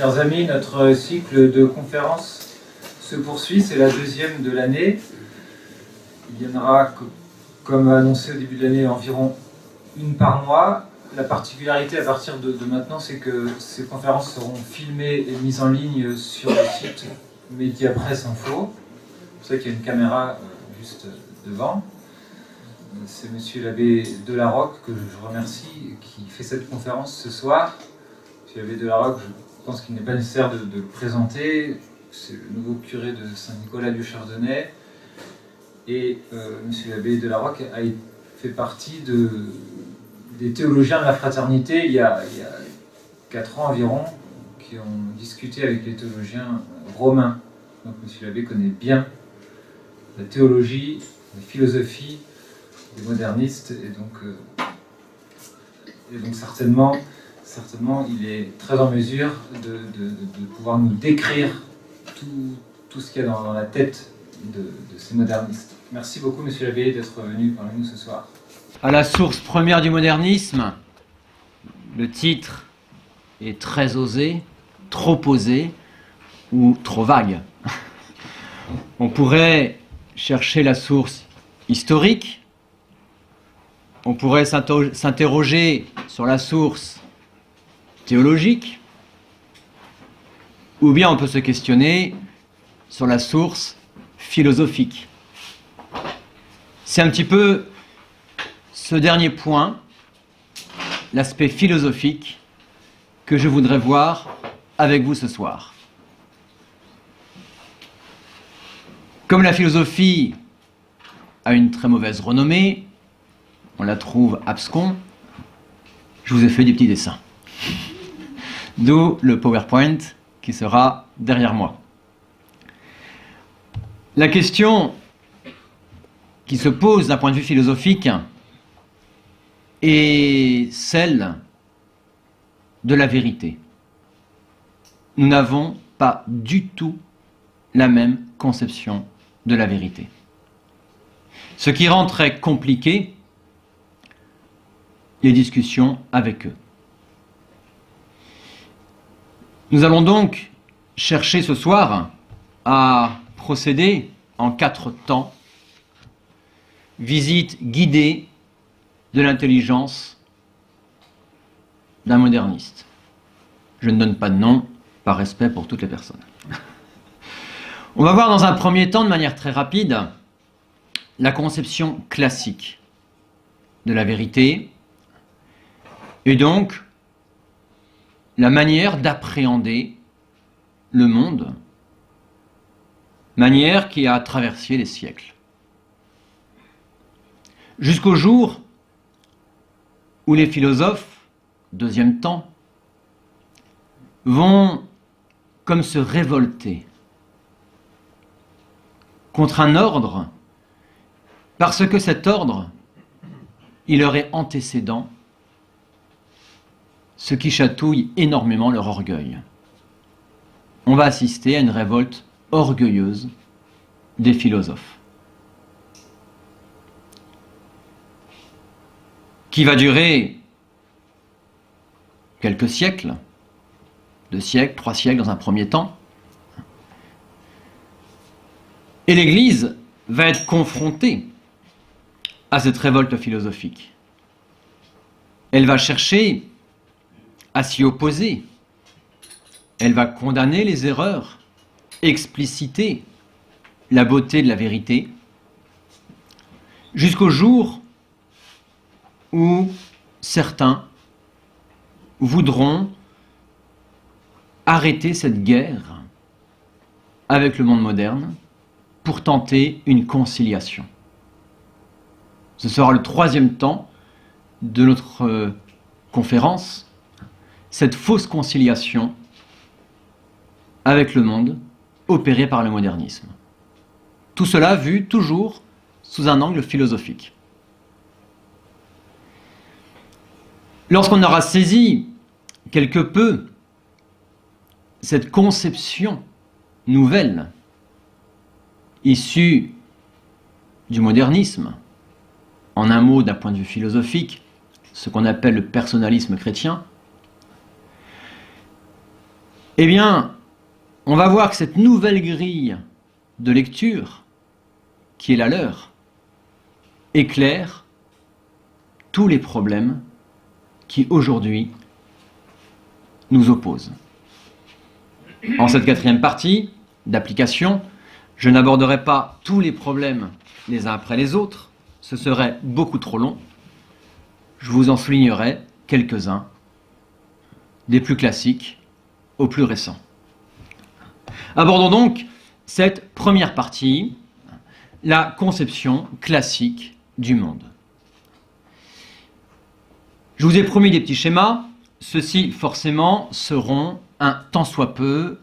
Chers amis, notre cycle de conférences se poursuit, c'est la deuxième de l'année. Il y en aura, comme annoncé au début de l'année, environ une par mois. La particularité à partir de maintenant, c'est que ces conférences seront filmées et mises en ligne sur le site Mediapresse Info. C'est pour ça qu'il y a une caméra juste devant. C'est Monsieur l'abbé Delarocque, que je remercie, qui fait cette conférence ce soir. Monsieur l'abbé Delarocque, je pense qu'il n'est pas nécessaire de le présenter. C'est le nouveau curé de Saint-Nicolas du Chardonnay. Et Monsieur l'abbé Delarocque a fait partie des théologiens de la fraternité il y a 4 ans environ, qui ont discuté avec les théologiens romains. Donc Monsieur l'abbé connaît bien la théologie, la philosophie des modernistes, et donc certainement il est très en mesure de pouvoir nous décrire tout ce qu'il y a dans la tête de ces modernistes. Merci beaucoup, Monsieur l'abbé, d'être venu parmi nous ce soir. À la source première du modernisme, le titre est très osé, trop osé ou trop vague. On pourrait chercher la source historique, on pourrait s'interroger sur la source théologique, ou bien on peut se questionner sur la source philosophique. C'est un petit peu ce dernier point, l'aspect philosophique, que je voudrais voir avec vous ce soir. Comme la philosophie a une très mauvaise renommée, on la trouve abscon, je vous ai fait des petits dessins. D'où le PowerPoint qui sera derrière moi. La question qui se pose d'un point de vue philosophique est celle de la vérité. Nous n'avons pas du tout la même conception de la vérité. Ce qui rend très compliqué les discussions avec eux. Nous allons donc chercher ce soir à procéder en 4 temps. Visite guidée de l'intelligence d'un moderniste. Je ne donne pas de nom, par respect pour toutes les personnes. On va voir dans un premier temps, de manière très rapide, la conception classique de la vérité, et donc la manière d'appréhender le monde, manière qui a traversé les siècles. Jusqu'au jour où les philosophes, deuxième temps, vont comme se révolter contre un ordre, parce que cet ordre, il leur est antécédent, ce qui chatouille énormément leur orgueil. On va assister à une révolte orgueilleuse des philosophes, qui va durer quelques siècles, 2 siècles, 3 siècles dans un premier temps. Et l'Église va être confrontée à cette révolte philosophique. Elle va chercher à s'y opposer. Elle va condamner les erreurs, expliciter la beauté de la vérité, jusqu'au jour où certains voudront arrêter cette guerre avec le monde moderne pour tenter une conciliation. Ce sera le 3e temps de notre conférence, cette fausse conciliation avec le monde opérée par le modernisme. Tout cela vu toujours sous un angle philosophique. Lorsqu'on aura saisi quelque peu cette conception nouvelle issue du modernisme, en un mot d'un point de vue philosophique, ce qu'on appelle le personnalisme chrétien, Eh bien, on va voir que cette nouvelle grille de lecture, qui est la leur, éclaire tous les problèmes qui aujourd'hui nous opposent. En cette quatrième partie d'application, je n'aborderai pas tous les problèmes les uns après les autres, ce serait beaucoup trop long. Je vous en soulignerai quelques-uns, des plus classiques aux plus récents. Abordons donc cette première partie, la conception classique du monde. Je vous ai promis des petits schémas, ceux-ci forcément seront un tant soit peu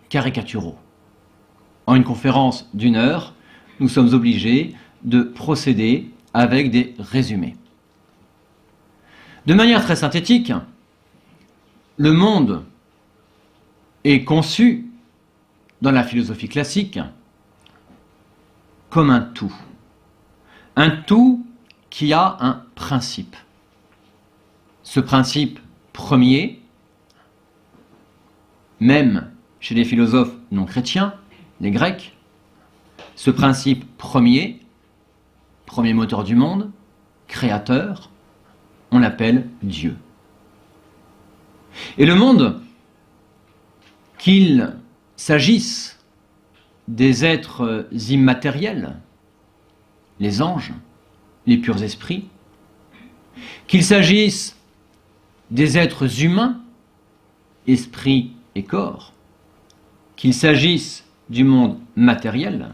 caricaturaux. En une conférence d'1 heure, nous sommes obligés de procéder avec des résumés. De manière très synthétique, le monde est conçu dans la philosophie classique comme un tout qui a un principe. Ce principe premier, même chez les philosophes non chrétiens, les Grecs, ce principe premier moteur du monde, créateur, on l'appelle Dieu. Et le monde, qu'il s'agisse des êtres immatériels, les anges, les purs esprits, qu'il s'agisse des êtres humains, esprit et corps, qu'il s'agisse du monde matériel,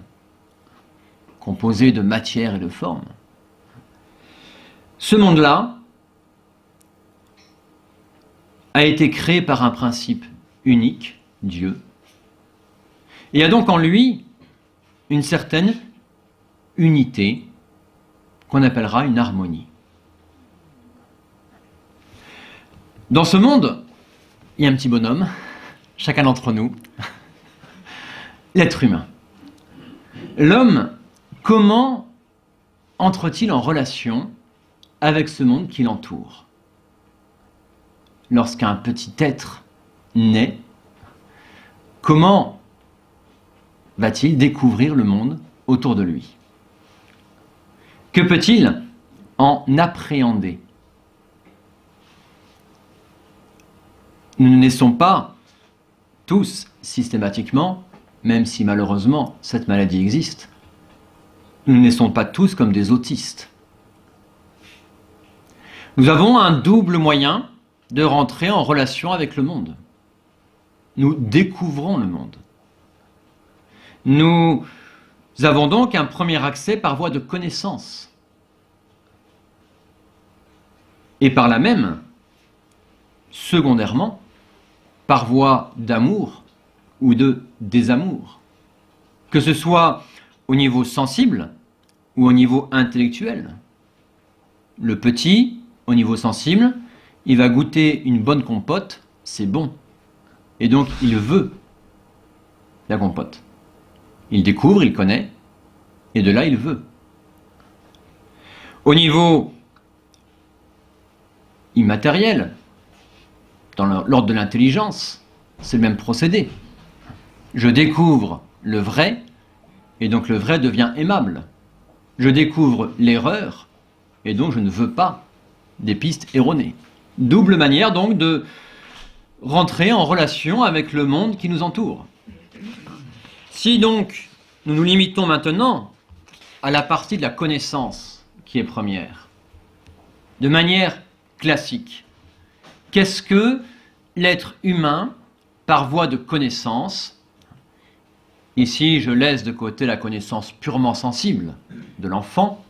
composé de matière et de forme, ce monde-là a été créé par un principe unique, Dieu, et a donc en lui une certaine unité qu'on appellera une harmonie. Dans ce monde, il y a un petit bonhomme, chacun d'entre nous, l'être humain. L'homme, comment entre-t-il en relation avec ce monde qui l'entoure? Lorsqu'un petit être naît, comment va-t-il découvrir le monde autour de lui? Que peut-il en appréhender? Nous ne naissons pas tous systématiquement, même si malheureusement cette maladie existe, nous ne naissons pas tous comme des autistes. Nous avons un double moyen de rentrer en relation avec le monde. Nous découvrons le monde. Nous avons donc un premier accès par voie de connaissance. Et par là même, secondairement, par voie d'amour ou de désamour. Que ce soit au niveau sensible ou au niveau intellectuel. Le petit, au niveau sensible, il va goûter une bonne compote, c'est bon. Et donc il veut la compote. Il découvre, il connaît, et de là il veut. Au niveau immatériel, dans l'ordre de l'intelligence, c'est le même procédé. Je découvre le vrai, et donc le vrai devient aimable. Je découvre l'erreur, et donc je ne veux pas des pistes erronées. Double manière donc de rentrer en relation avec le monde qui nous entoure. Si donc nous nous limitons maintenant à la partie de la connaissance qui est première, de manière classique, qu'est-ce que l'être humain par voie de connaissance? Ici, je laisse de côté la connaissance purement sensible de l'enfant,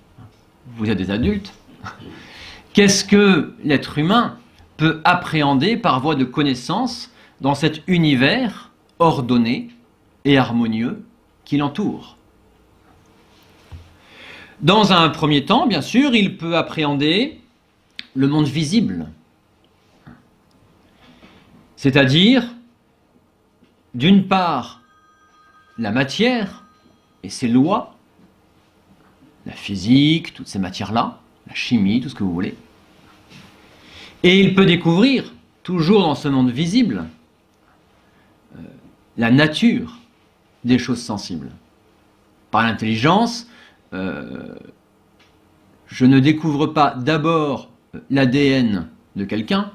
vous êtes des adultes. Qu'est-ce que l'être humain peut appréhender par voie de connaissance dans cet univers ordonné et harmonieux qui l'entoure? Dans un premier temps, bien sûr, il peut appréhender le monde visible, c'est-à-dire, d'une part, la matière et ses lois, la physique, toutes ces matières-là, la chimie, tout ce que vous voulez. Et il peut découvrir, toujours dans ce monde visible, la nature des choses sensibles. Par l'intelligence, je ne découvre pas d'abord l'ADN de quelqu'un,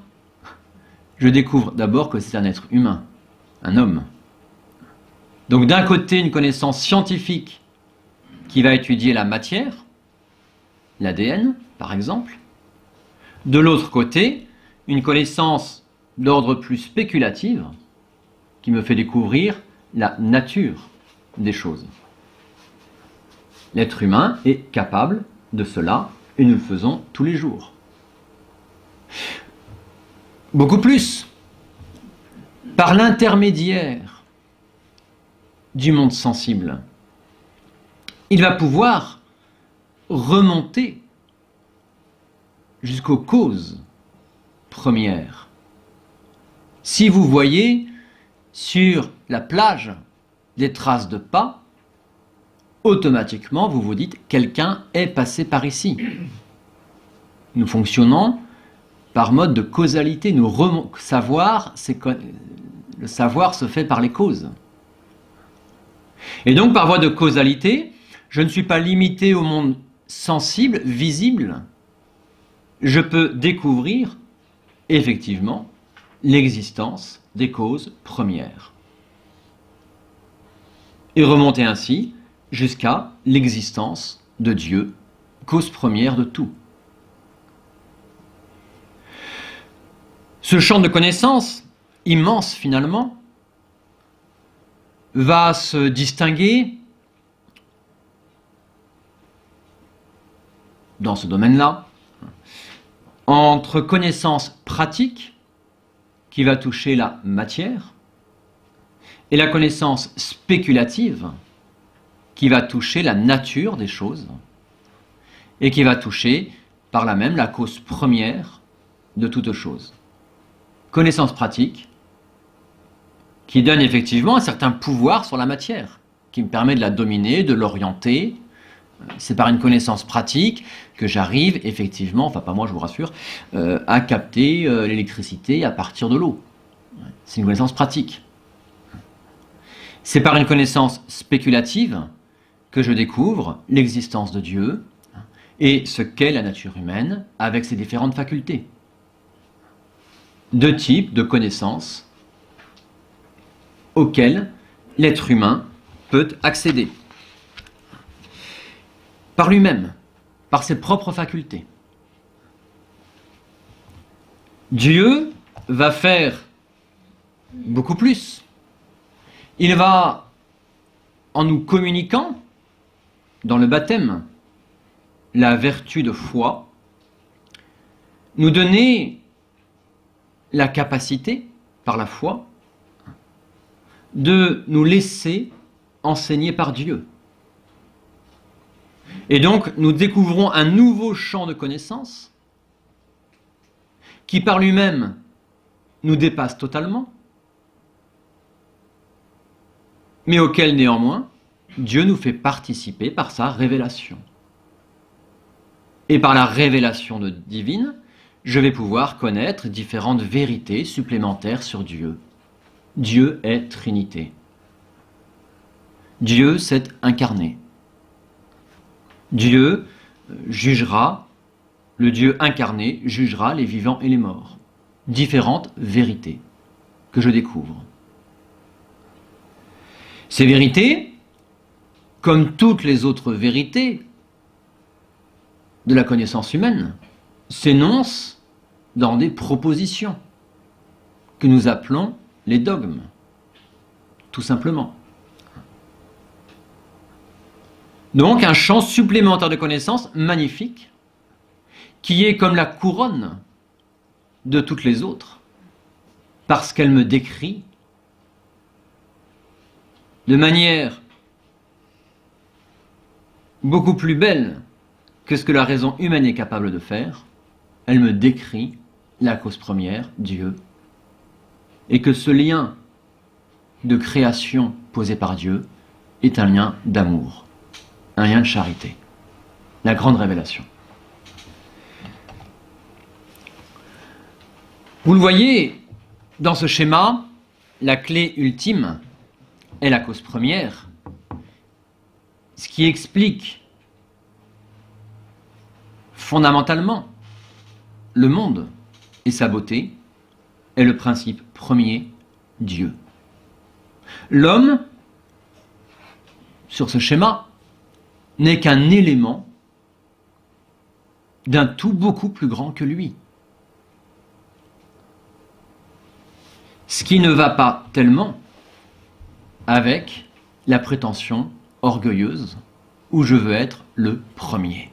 je découvre d'abord que c'est un être humain, un homme. Donc d'un côté, une connaissance scientifique qui va étudier la matière, l'ADN par exemple. De l'autre côté, une connaissance d'ordre plus spéculative qui me fait découvrir la nature des choses. L'être humain est capable de cela et nous le faisons tous les jours. Beaucoup plus, par l'intermédiaire du monde sensible, il va pouvoir remonter jusqu'aux causes premières. Si vous voyez sur la plage des traces de pas, automatiquement vous vous dites quelqu'un est passé par ici. Nous fonctionnons par mode de causalité. Le savoir se fait par les causes. Et donc par voie de causalité, je ne suis pas limité au monde sensible, visible. Je peux découvrir effectivement l'existence des causes premières. Et remonter ainsi jusqu'à l'existence de Dieu, cause première de tout. Ce champ de connaissance, immense finalement, va se distinguer dans ce domaine-là entre connaissance pratique qui va toucher la matière et la connaissance spéculative qui va toucher la nature des choses et qui va toucher par là même la cause première de toute chose. Connaissance pratique qui donne effectivement un certain pouvoir sur la matière, qui me permet de la dominer, de l'orienter. C'est par une connaissance pratique que j'arrive effectivement, enfin pas moi je vous rassure, à capter l'électricité à partir de l'eau. C'est une connaissance pratique. C'est par une connaissance spéculative que je découvre l'existence de Dieu et ce qu'est la nature humaine avec ses différentes facultés. Deux types de connaissances auxquelles l'être humain peut accéder. Par lui-même, par ses propres facultés. Dieu va faire beaucoup plus. Il va, en nous communiquant dans le baptême la vertu de foi, nous donner la capacité, par la foi, de nous laisser enseigner par Dieu. Et donc, nous découvrons un nouveau champ de connaissances qui, par lui-même, nous dépasse totalement, mais auquel, néanmoins, Dieu nous fait participer par sa révélation. Et par la révélation divine, je vais pouvoir connaître différentes vérités supplémentaires sur Dieu. Dieu est Trinité. Dieu s'est incarné. Dieu jugera, le Dieu incarné jugera les vivants et les morts. Différentes vérités que je découvre. Ces vérités, comme toutes les autres vérités de la connaissance humaine, s'énoncent dans des propositions que nous appelons les dogmes, tout simplement. Donc un champ supplémentaire de connaissances magnifique, qui est comme la couronne de toutes les autres, parce qu'elle me décrit de manière beaucoup plus belle que ce que la raison humaine est capable de faire. Elle me décrit la cause première, Dieu, et que ce lien de création posé par Dieu est un lien d'amour, un lien de charité, la grande révélation. Vous le voyez, dans ce schéma, la clé ultime est la cause première, ce qui explique fondamentalement le monde et sa beauté, est le principe premier, Dieu. L'homme, sur ce schéma, n'est qu'un élément d'un tout beaucoup plus grand que lui. Ce qui ne va pas tellement avec la prétention orgueilleuse où je veux être le premier.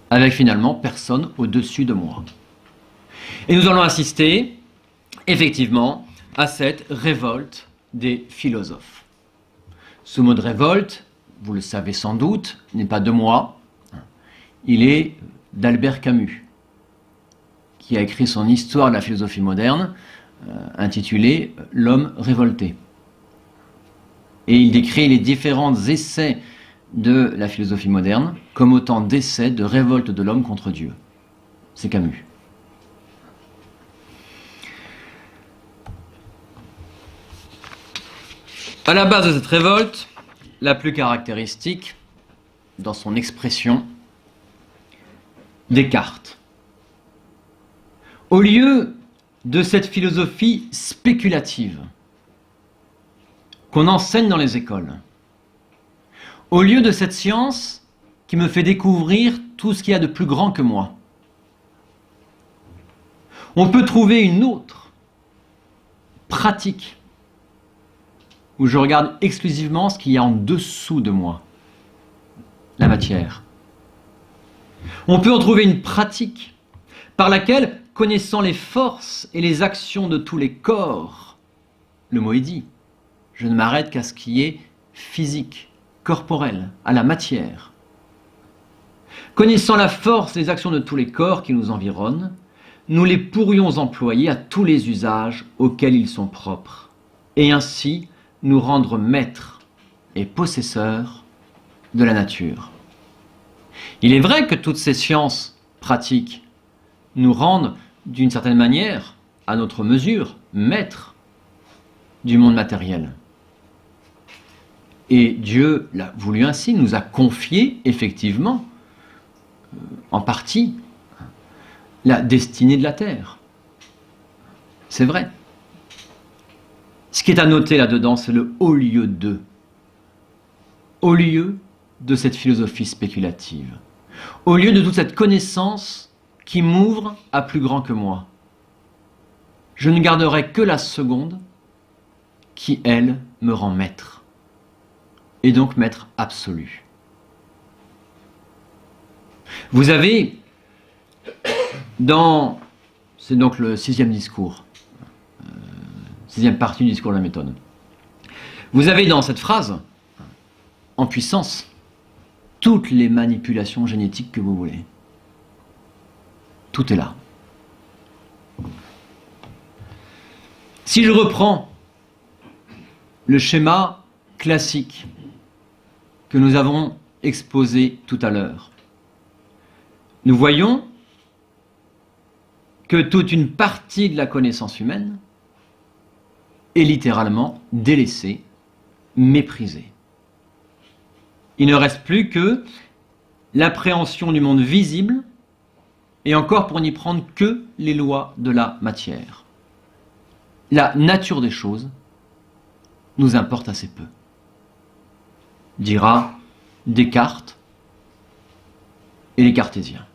Avec finalement personne au-dessus de moi. Et nous allons assister, effectivement, à cette révolte des philosophes. Ce mot de révolte, vous le savez sans doute, n'est pas de moi, il est d'Albert Camus, qui a écrit son histoire de la philosophie moderne, intitulée « L'homme révolté ». Et il décrit les différents essais de la philosophie moderne comme autant d'essais de révolte de l'homme contre Dieu. C'est Camus. À la base de cette révolte, la plus caractéristique, dans son expression, Descartes. Au lieu de cette philosophie spéculative qu'on enseigne dans les écoles, au lieu de cette science qui me fait découvrir tout ce qu'il y a de plus grand que moi, on peut trouver une autre pratique où je regarde exclusivement ce qu'il y a en dessous de moi, la matière. On peut en trouver une pratique par laquelle, connaissant les forces et les actions de tous les corps, le mot est dit, je ne m'arrête qu'à ce qui est physique, corporel, à la matière. Connaissant la force et les actions de tous les corps qui nous environnent, nous les pourrions employer à tous les usages auxquels ils sont propres, et ainsi nous rendre maîtres et possesseurs de la nature. Il est vrai que toutes ces sciences pratiques nous rendent d'une certaine manière, à notre mesure, maîtres du monde matériel. Et Dieu l'a voulu ainsi, nous a confié effectivement, en partie, la destinée de la terre. C'est vrai. Ce qui est à noter là-dedans, c'est le au lieu de. Au lieu de cette philosophie spéculative. Au lieu de toute cette connaissance qui m'ouvre à plus grand que moi. Je ne garderai que la seconde qui, elle, me rend maître. Et donc maître absolu. Vous avez, c'est donc le 6e discours, 6e partie du discours de la méthode. Vous avez dans cette phrase, en puissance, toutes les manipulations génétiques que vous voulez. Tout est là. Si je reprends le schéma classique que nous avons exposé tout à l'heure, nous voyons que toute une partie de la connaissance humaine est littéralement délaissée, méprisée. Il ne reste plus que l'appréhension du monde visible, et encore pour n'y prendre que les lois de la matière. La nature des choses nous importe assez peu, dira Descartes et les cartésiens.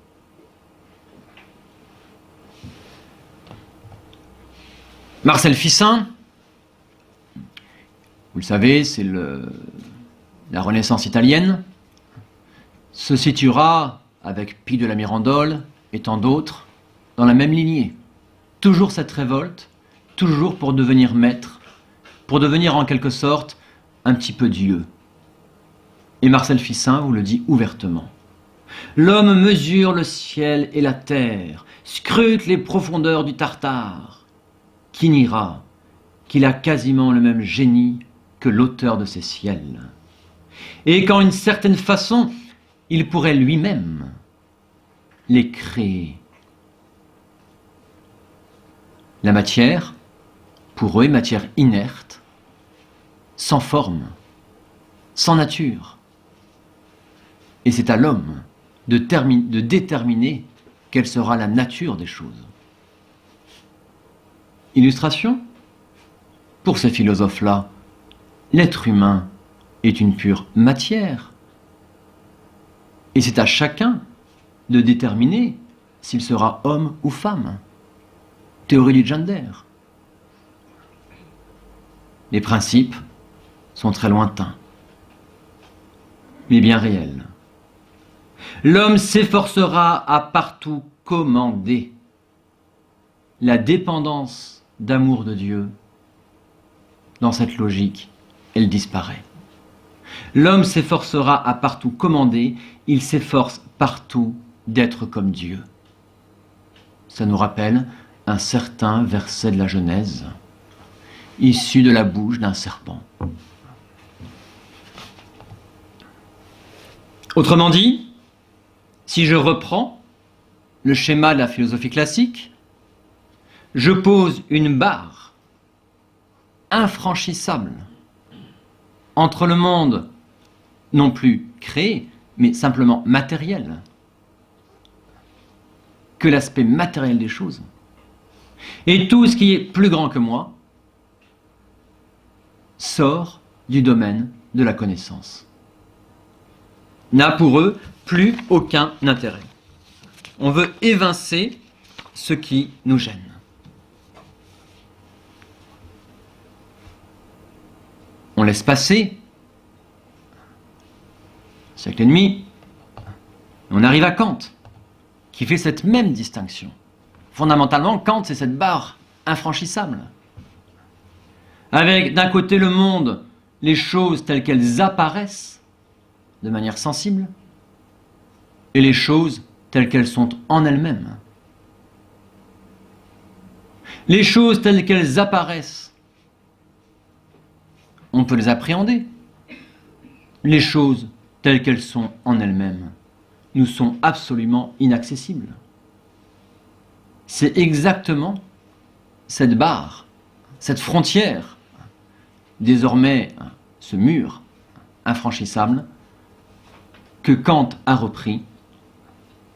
Marcel Fissin, vous le savez, c'est la Renaissance italienne, se situera avec Pie de la Mirandole et tant d'autres dans la même lignée. Toujours cette révolte, toujours pour devenir maître, pour devenir en quelque sorte un petit peu Dieu. Et Marcel Fissin vous le dit ouvertement. L'homme mesure le ciel et la terre, scrute les profondeurs du Tartare. Qui n'ira qu'il a quasiment le même génie que l'auteur de ces ciels, et qu'en une certaine façon, il pourrait lui-même les créer. La matière, pour eux, est matière inerte, sans forme, sans nature. Et c'est à l'homme de déterminer quelle sera la nature des choses. Illustration? Pour ces philosophes-là, l'être humain est une pure matière. Et c'est à chacun de déterminer s'il sera homme ou femme. Théorie du gender. Les principes sont très lointains, mais bien réels. L'homme s'efforcera à partout commander la dépendance d'amour de Dieu. Dans cette logique, elle disparaît. L'homme s'efforcera à partout commander, il s'efforce partout d'être comme Dieu. Ça nous rappelle un certain verset de la Genèse, issu de la bouche d'un serpent. Autrement dit, si je reprends le schéma de la philosophie classique, je pose une barre infranchissable entre le monde non plus créé, mais simplement matériel, que l'aspect matériel des choses, et tout ce qui est plus grand que moi sort du domaine de la connaissance. N'a pour eux plus aucun intérêt. On veut évincer ce qui nous gêne. On laisse passer siècle et demi, on arrive à Kant, qui fait cette même distinction. Fondamentalement, Kant, c'est cette barre infranchissable. Avec d'un côté le monde, les choses telles qu'elles apparaissent de manière sensible, et les choses telles qu'elles sont en elles-mêmes. Les choses telles qu'elles apparaissent, on peut les appréhender. Les choses telles qu'elles sont en elles-mêmes nous sont absolument inaccessibles. C'est exactement cette barre, cette frontière, désormais ce mur infranchissable, que Kant a repris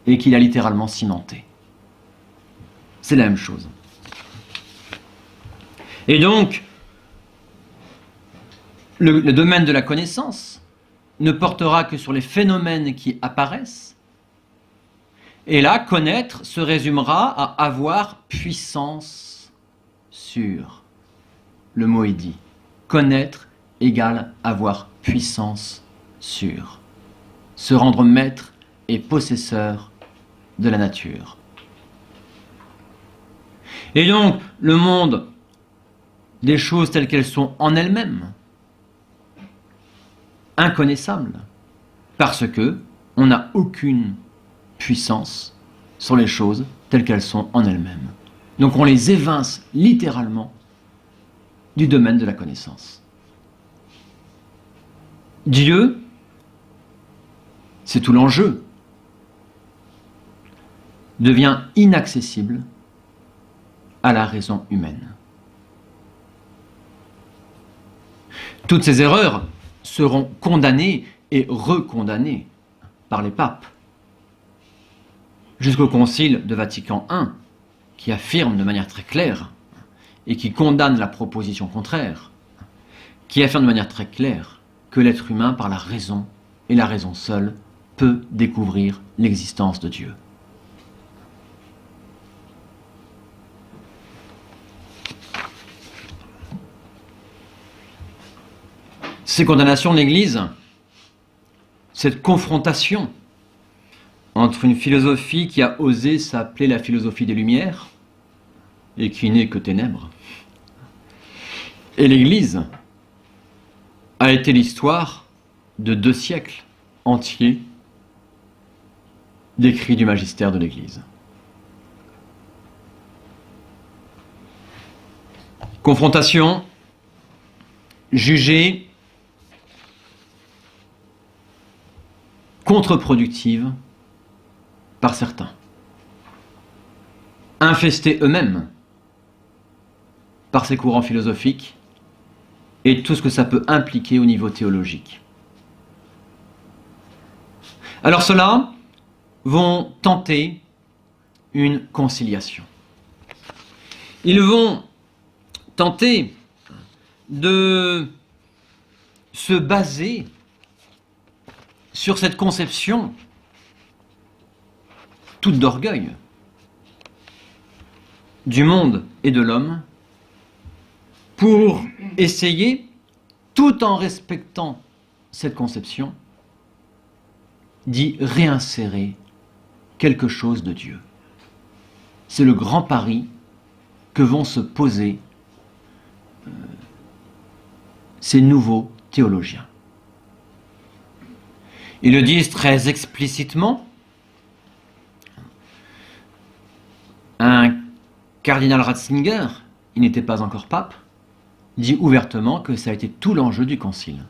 et qu'il a littéralement cimenté. C'est la même chose. Et donc, le domaine de la connaissance ne portera que sur les phénomènes qui apparaissent. Et là, connaître se résumera à avoir puissance sur. Le mot est dit. Connaître égale avoir puissance sur. Se rendre maître et possesseur de la nature. Et donc, le monde des choses telles qu'elles sont en elles-mêmes, inconnaissables, parce que on n'a aucune puissance sur les choses telles qu'elles sont en elles-mêmes. Donc on les évince littéralement du domaine de la connaissance. Dieu, c'est tout l'enjeu, devient inaccessible à la raison humaine. Toutes ces erreurs seront condamnées et recondamnées par les papes, jusqu'au Concile de Vatican I, qui affirme de manière très claire et qui condamne la proposition contraire, qui affirme de manière très claire que l'être humain, par la raison et la raison seule, peut découvrir l'existence de Dieu. Ces condamnations de l'Église, cette confrontation entre une philosophie qui a osé s'appeler la philosophie des Lumières et qui n'est que ténèbres, et l'Église a été l'histoire de 2 siècles entiers d'écrits du magistère de l'Église. Confrontation jugée contre-productive par certains, infestés eux-mêmes par ces courants philosophiques et tout ce que ça peut impliquer au niveau théologique. Alors ceux-là vont tenter une conciliation. Ils vont tenter de se baser sur cette conception toute d'orgueil du monde et de l'homme pour essayer, tout en respectant cette conception, d'y réinsérer quelque chose de Dieu. C'est le grand pari que vont se poser ces nouveaux théologiens. Ils le disent très explicitement. Un cardinal Ratzinger, il n'était pas encore pape, dit ouvertement que ça a été tout l'enjeu du concile.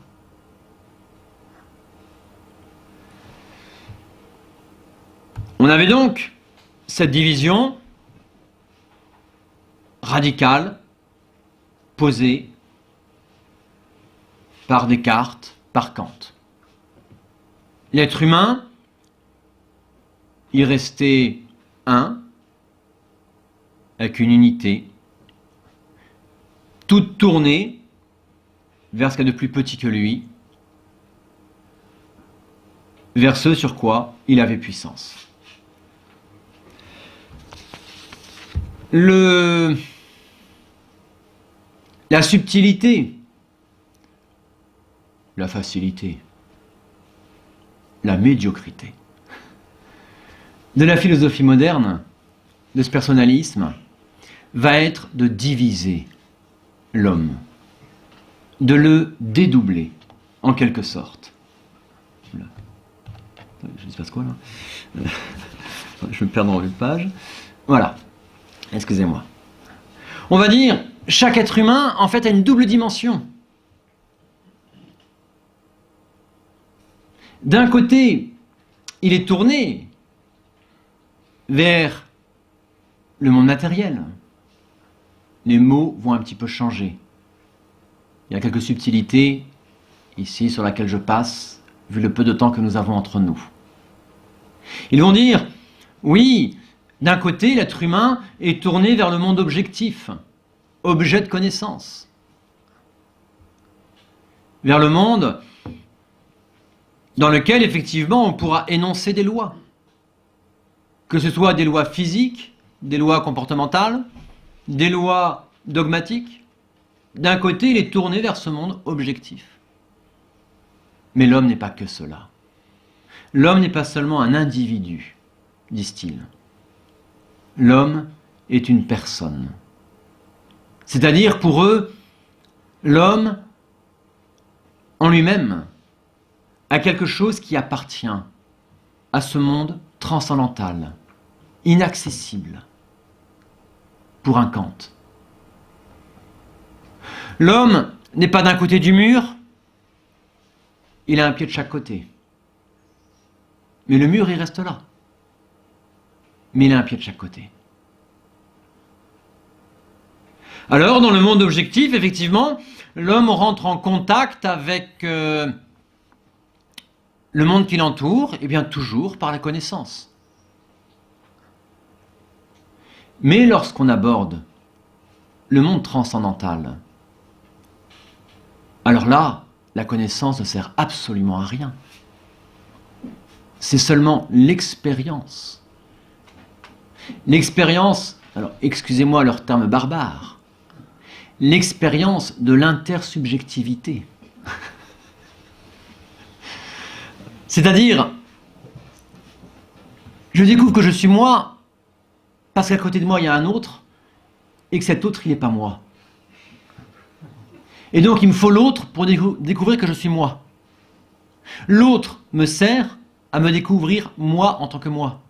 On avait donc cette division radicale, posée par Descartes, par Kant. L'être humain, il restait un, avec une unité, toute tournée vers ce qu'il y a de plus petit que lui, vers ce sur quoi il avait puissance. La subtilité, la facilité, la médiocrité de la philosophie moderne, de ce personnalisme, va être de diviser l'homme, de le dédoubler, en quelque sorte. Oula. Je se passe quoi là? Je me perds dans une page. Voilà. Excusez-moi. On va dire, chaque être humain, en fait, a une double dimension. D'un côté, il est tourné vers le monde matériel. Les mots vont un petit peu changer. Il y a quelques subtilités ici sur lesquelles je passe, vu le peu de temps que nous avons entre nous. Ils vont dire, oui, d'un côté, l'être humain est tourné vers le monde objectif, objet de connaissance. Vers le monde dans lequel, effectivement, on pourra énoncer des lois. Que ce soit des lois physiques, des lois comportementales, des lois dogmatiques. D'un côté, il est tourné vers ce monde objectif. Mais l'homme n'est pas que cela. L'homme n'est pas seulement un individu, disent-ils. L'homme est une personne. C'est-à-dire, pour eux, l'homme, en lui-même, a quelque chose qui appartient à ce monde transcendantal, inaccessible, pour un Kant. L'homme n'est pas d'un côté du mur, il a un pied de chaque côté. Mais le mur, il reste là. Mais il a un pied de chaque côté. Alors, dans le monde objectif, effectivement, l'homme rentre en contact avec le monde qui l'entoure, et bien toujours par la connaissance. Mais lorsqu'on aborde le monde transcendantal, alors là, la connaissance ne sert absolument à rien. C'est seulement l'expérience. L'expérience, alors excusez-moi leur terme barbare, l'expérience de l'intersubjectivité. C'est-à-dire, je découvre que je suis moi parce qu'à côté de moi il y a un autre et que cet autre il n'est pas moi. Et donc il me faut l'autre pour découvrir que je suis moi. L'autre me sert à me découvrir moi en tant que moi.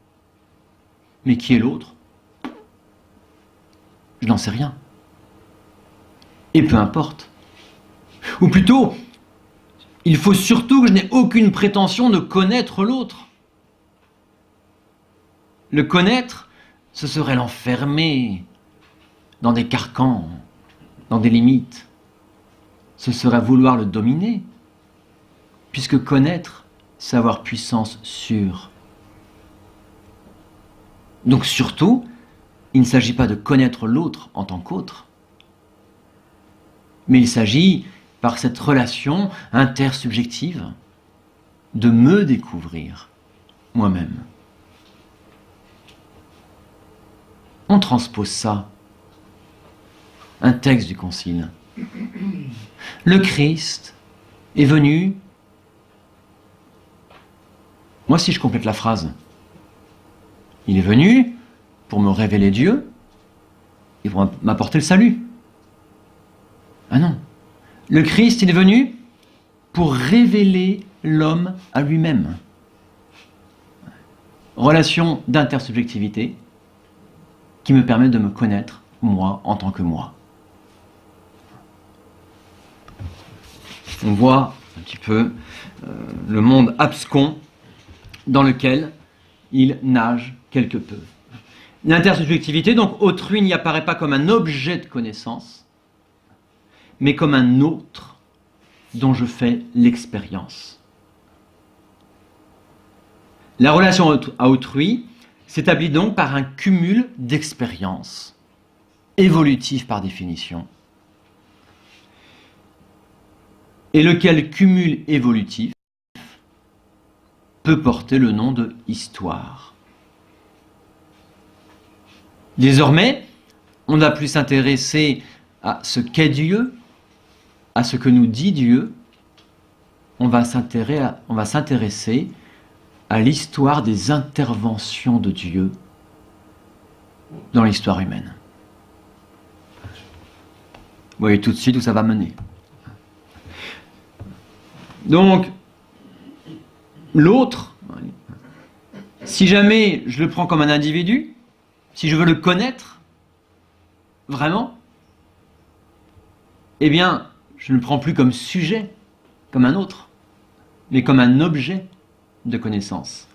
Mais qui est l'autre? Je n'en sais rien. Et peu importe. Ou plutôt, il faut surtout que je n'ai aucune prétention de connaître l'autre. Le connaître, ce serait l'enfermer dans des carcans dans des limites, ce serait vouloir le dominer, puisque connaître, c'est avoir puissance sur. Donc surtout, il ne s'agit pas de connaître l'autre en tant qu'autre, mais il s'agit, par cette relation intersubjective, de me découvrir moi-même. On transpose ça. Un texte du Concile. Le Christ est venu. Moi, si je complète la phrase, il est venu pour me révéler Dieu et pour m'apporter le salut. Ah non. Le Christ, il est venu pour révéler l'homme à lui-même. Relation d'intersubjectivité qui me permet de me connaître, moi, en tant que moi. On voit un petit peu le monde abscon dans lequel il nage quelque peu. L'intersubjectivité, donc autrui n'y apparaît pas comme un objet de connaissance, mais comme un autre dont je fais l'expérience. La relation à autrui s'établit donc par un cumul d'expériences, évolutives par définition, et lequel cumul évolutif peut porter le nom de histoire. Désormais, on ne va plus s'intéresser à ce qu'est Dieu, à ce que nous dit Dieu, on va s'intéresser à l'histoire des interventions de Dieu dans l'histoire humaine. Vous voyez tout de suite où ça va mener. Donc, l'autre, si jamais je le prends comme un individu, si je veux le connaître, vraiment, eh bien, je ne le prends plus comme sujet, comme un autre, mais comme un objet de connaissance.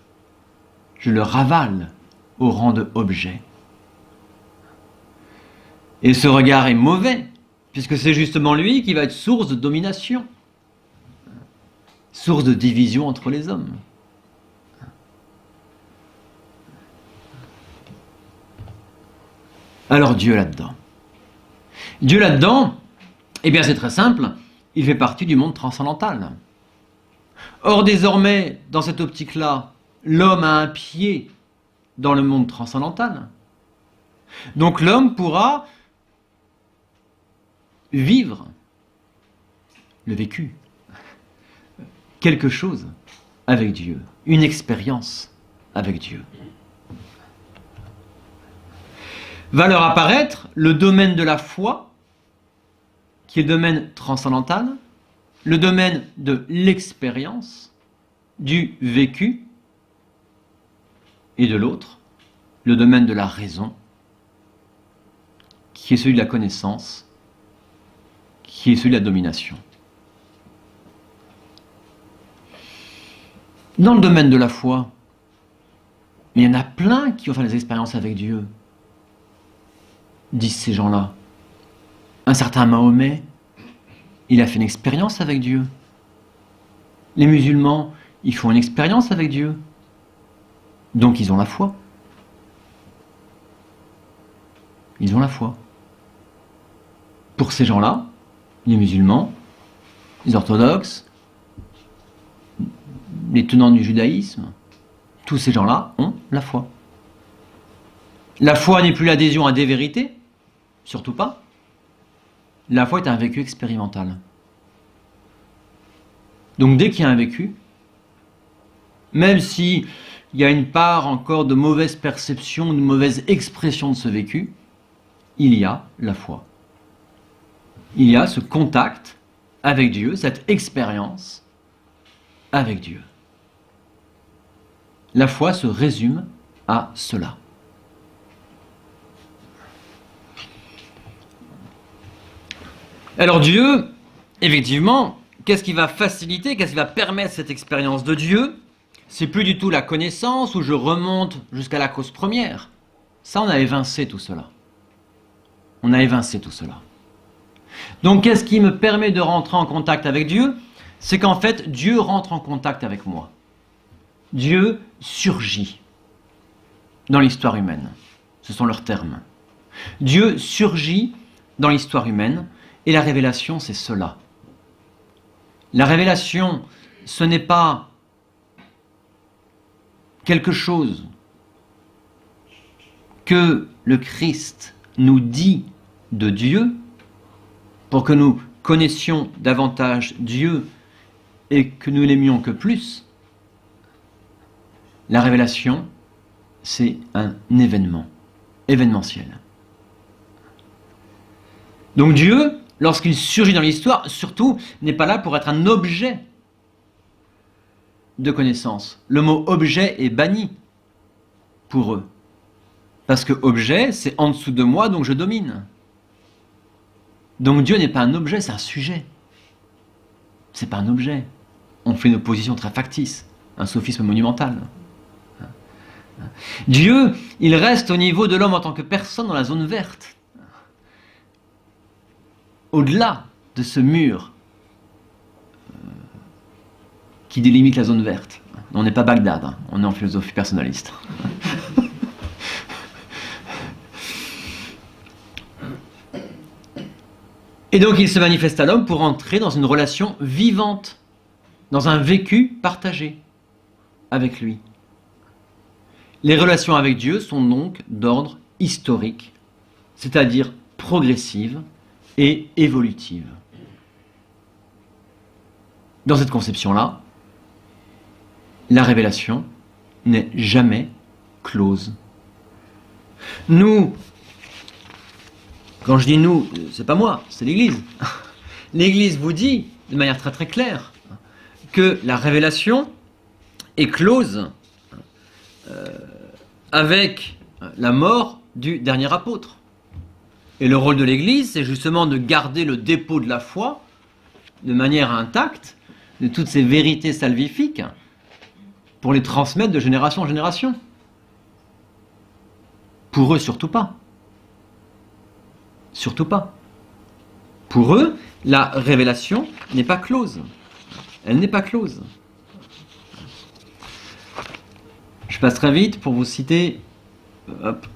Je le ravale au rang de objet. Et ce regard est mauvais, puisque c'est justement lui qui va être source de domination, source de division entre les hommes. Alors Dieu là-dedans. Dieu là-dedans, eh bien c'est très simple, il fait partie du monde transcendantal. Or désormais, dans cette optique-là, l'homme a un pied dans le monde transcendantal. Donc l'homme pourra vivre le vécu, quelque chose avec Dieu, une expérience avec Dieu. Va leur apparaître le domaine de la foi, qui est le domaine transcendantal, le domaine de l'expérience, du vécu, et de l'autre, le domaine de la raison, qui est celui de la connaissance, qui est celui de la domination. Dans le domaine de la foi, mais il y en a plein qui ont fait des expériences avec Dieu, disent ces gens-là. Un certain Mahomet, il a fait une expérience avec Dieu. Les musulmans, ils font une expérience avec Dieu. Donc ils ont la foi. Ils ont la foi. Pour ces gens-là, les musulmans, les orthodoxes, les tenants du judaïsme, tous ces gens-là ont la foi. La foi n'est plus l'adhésion à des vérités, surtout pas. La foi est un vécu expérimental. Donc dès qu'il y a un vécu, même s'il y a une part encore de mauvaise perception, de mauvaise expression de ce vécu, il y a la foi. Il y a ce contact avec Dieu, cette expérience avec Dieu. La foi se résume à cela. Alors Dieu, effectivement, qu'est-ce qui va faciliter, qu'est-ce qui va permettre cette expérience de Dieu? C'est plus du tout la connaissance où je remonte jusqu'à la cause première. Ça, on a évincé tout cela. On a évincé tout cela. Donc qu'est-ce qui me permet de rentrer en contact avec Dieu? C'est qu'en fait, Dieu rentre en contact avec moi. Dieu surgit dans l'histoire humaine. Ce sont leurs termes. Dieu surgit dans l'histoire humaine, et la révélation, c'est cela. La révélation, ce n'est pas quelque chose que le Christ nous dit de Dieu pour que nous connaissions davantage Dieu et que nous l'aimions que plus. La révélation, c'est un événement, événementiel. Donc Dieu, lorsqu'il surgit dans l'histoire, surtout, n'est pas là pour être un objet de connaissance. Le mot objet est banni pour eux. Parce que objet, c'est en dessous de moi, donc je domine. Donc Dieu n'est pas un objet, c'est un sujet. C'est pas un objet. On fait une opposition très factice, un sophisme monumental. Dieu, il reste au niveau de l'homme en tant que personne dans la zone verte. Au-delà de ce mur qui délimite la zone verte. On n'est pas Bagdad, hein, on est en philosophie personnaliste. Et donc il se manifeste à l'homme pour entrer dans une relation vivante, dans un vécu partagé avec lui. Les relations avec Dieu sont donc d'ordre historique, c'est-à-dire progressive et évolutive. Dans cette conception-là, la révélation n'est jamais close. Nous, quand je dis nous, c'est pas moi, c'est l'Église. L'Église vous dit, de manière très très claire, que la révélation est close avec la mort du dernier apôtre. Et le rôle de l'Église, c'est justement de garder le dépôt de la foi de manière intacte, de toutes ces vérités salvifiques, pour les transmettre de génération en génération. Pour eux, surtout pas. Surtout pas. Pour eux, la révélation n'est pas close. Elle n'est pas close. Je passe très vite pour vous citer... Hop.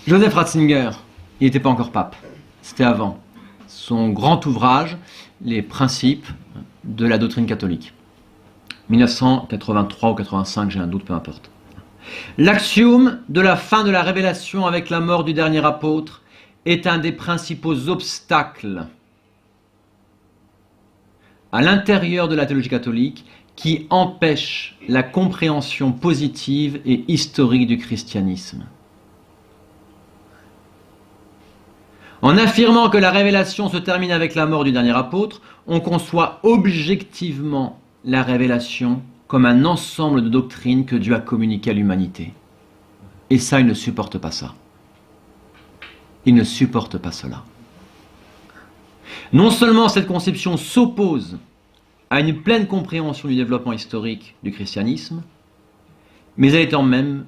Joseph Ratzinger, il n'était pas encore pape, c'était avant. Son grand ouvrage, Les principes de la doctrine catholique. 1983 ou 85, j'ai un doute, peu importe. L'axiome de la fin de la révélation avec la mort du dernier apôtre est un des principaux obstacles à l'intérieur de la théologie catholique qui empêche la compréhension positive et historique du christianisme. En affirmant que la révélation se termine avec la mort du dernier apôtre, on conçoit objectivement la révélation comme un ensemble de doctrines que Dieu a communiquées à l'humanité. Et ça, il ne supporte pas ça. Il ne supporte pas cela. Non seulement cette conception s'oppose à une pleine compréhension du développement historique du christianisme, mais elle est en même